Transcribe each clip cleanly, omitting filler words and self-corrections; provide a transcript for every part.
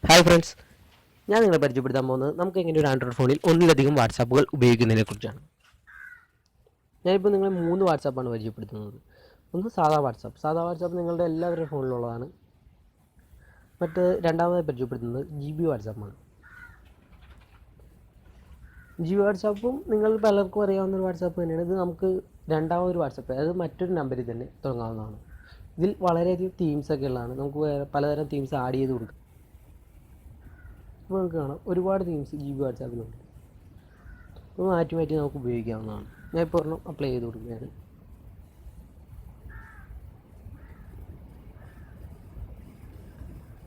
Hi friends, ഞാൻ നിങ്ങളെ പരിചയപ്പെടുത്താൻ പോകുന്നത് നമുക്ക് എങ്ങനെ ഒരു ആൻഡ്രോയിഡ് ഫോണിൽ ഒന്നിലധികം വാട്സാപ്പുകൾ ഉപയോഗിക്കുന്നതിനെക്കുറിച്ചാണ്. ഞാനിപ്പോൾ നിങ്ങളെ 3 വാട്സാപ്പാണ് പരിചയപ്പെടുത്തുന്നത്. ഒന്ന് സാധാ വാട്സാപ്പ് നിങ്ങളുടെ എല്ലാവരുടെ ഫോണിലുള്ളതാണ്. രണ്ടാമതായി പരിചയപ്പെടുത്തുന്നത് GB വാട്സാപ്പാണ്. GB വാട്സാപ്പും നിങ്ങൾ പലർക്കും അറിയാവുന്ന ഒരു വാട്സാപ്പ് തന്നെയാണ്. ഇത് നമുക്ക് രണ്ടാമതൊരു വാട്സാപ്പ്, അതായത് മറ്റൊരു നമ്പറിൽ തന്നെ തുടങ്ങാവുന്നതാണ്. ഇതിൽ വളരെയധികം തീംസൊക്കെ ഉള്ളതാണ്. നമുക്ക് പലതരം തീംസ് ആഡ് ചെയ്ത് കൊടുക്കാം. അപ്പോൾ നമുക്ക് കാണാം ഒരുപാട് തീംസ് GB വാട്സാപ്പിലുണ്ട്. അപ്പോൾ മാറ്റി നമുക്ക് ഉപയോഗിക്കാവുന്നതാണ്. ഞാൻ ഇപ്പോൾ ഒരെണ്ണം അപ്ലൈ ചെയ്ത് കൊടുക്കുകയാണ്.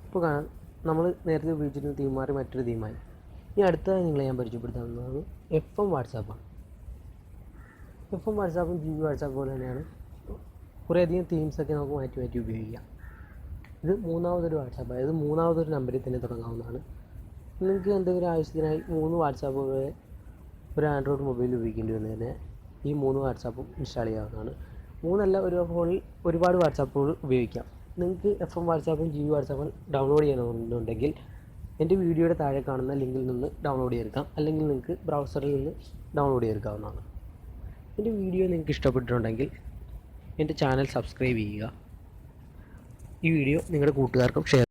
ഇപ്പോൾ കാണാം നമ്മൾ നേരത്തെ ഉപയോഗിച്ചിരുന്ന തീം മാറി മറ്റൊരു തീമായി. ഇനി അടുത്തതായി നിങ്ങളെ ഞാൻ പരിചയപ്പെടുത്താവുന്നത് FM വാട്സാപ്പാണ്. FM വാട്സാപ്പും GB വാട്സാപ്പ് പോലെ തന്നെയാണ്. കുറേയധികം തീംസൊക്കെ നമുക്ക് മാറ്റി ഉപയോഗിക്കാം. ഇത് മൂന്നാമതൊരു വാട്സാപ്പ്, അതായത് മൂന്നാമതൊരു നമ്പറിൽ തന്നെ തുടങ്ങാവുന്നതാണ്. നിങ്ങൾക്ക് എന്തെങ്കിലും ആവശ്യത്തിനായി 3 വാട്സാപ്പുകൾ ഒരു ആൻഡ്രോയിഡ് മൊബൈലിൽ ഉപയോഗിക്കേണ്ടി വന്നതിന് ഈ 3 വാട്സാപ്പും ഇൻസ്റ്റാൾ ചെയ്യാവുന്നതാണ്. 3 ഒരു ഫോണിൽ ഒരുപാട് വാട്സാപ്പുകൾ ഉപയോഗിക്കാം. നിങ്ങൾക്ക് FM വാട്സാപ്പും GB വാട്സാപ്പും ഡൗൺലോഡ് ചെയ്യണമെന്നുണ്ടെങ്കിൽ എൻ്റെ വീഡിയോയുടെ താഴെ കാണുന്ന ലിങ്കിൽ നിന്ന് ഡൗൺലോഡ് ചെയ്തെടുക്കാം, അല്ലെങ്കിൽ നിങ്ങൾക്ക് ബ്രൗസറിൽ നിന്ന് ഡൗൺലോഡ് ചെയ്തെടുക്കാവുന്നതാണ്. എൻ്റെ വീഡിയോ നിങ്ങൾക്ക് ഇഷ്ടപ്പെട്ടിട്ടുണ്ടെങ്കിൽ എൻ്റെ ചാനൽ സബ്സ്ക്രൈബ് ചെയ്യുക. ഈ വീഡിയോ നിങ്ങളുടെ കൂട്ടുകാർക്കും ഷെയർ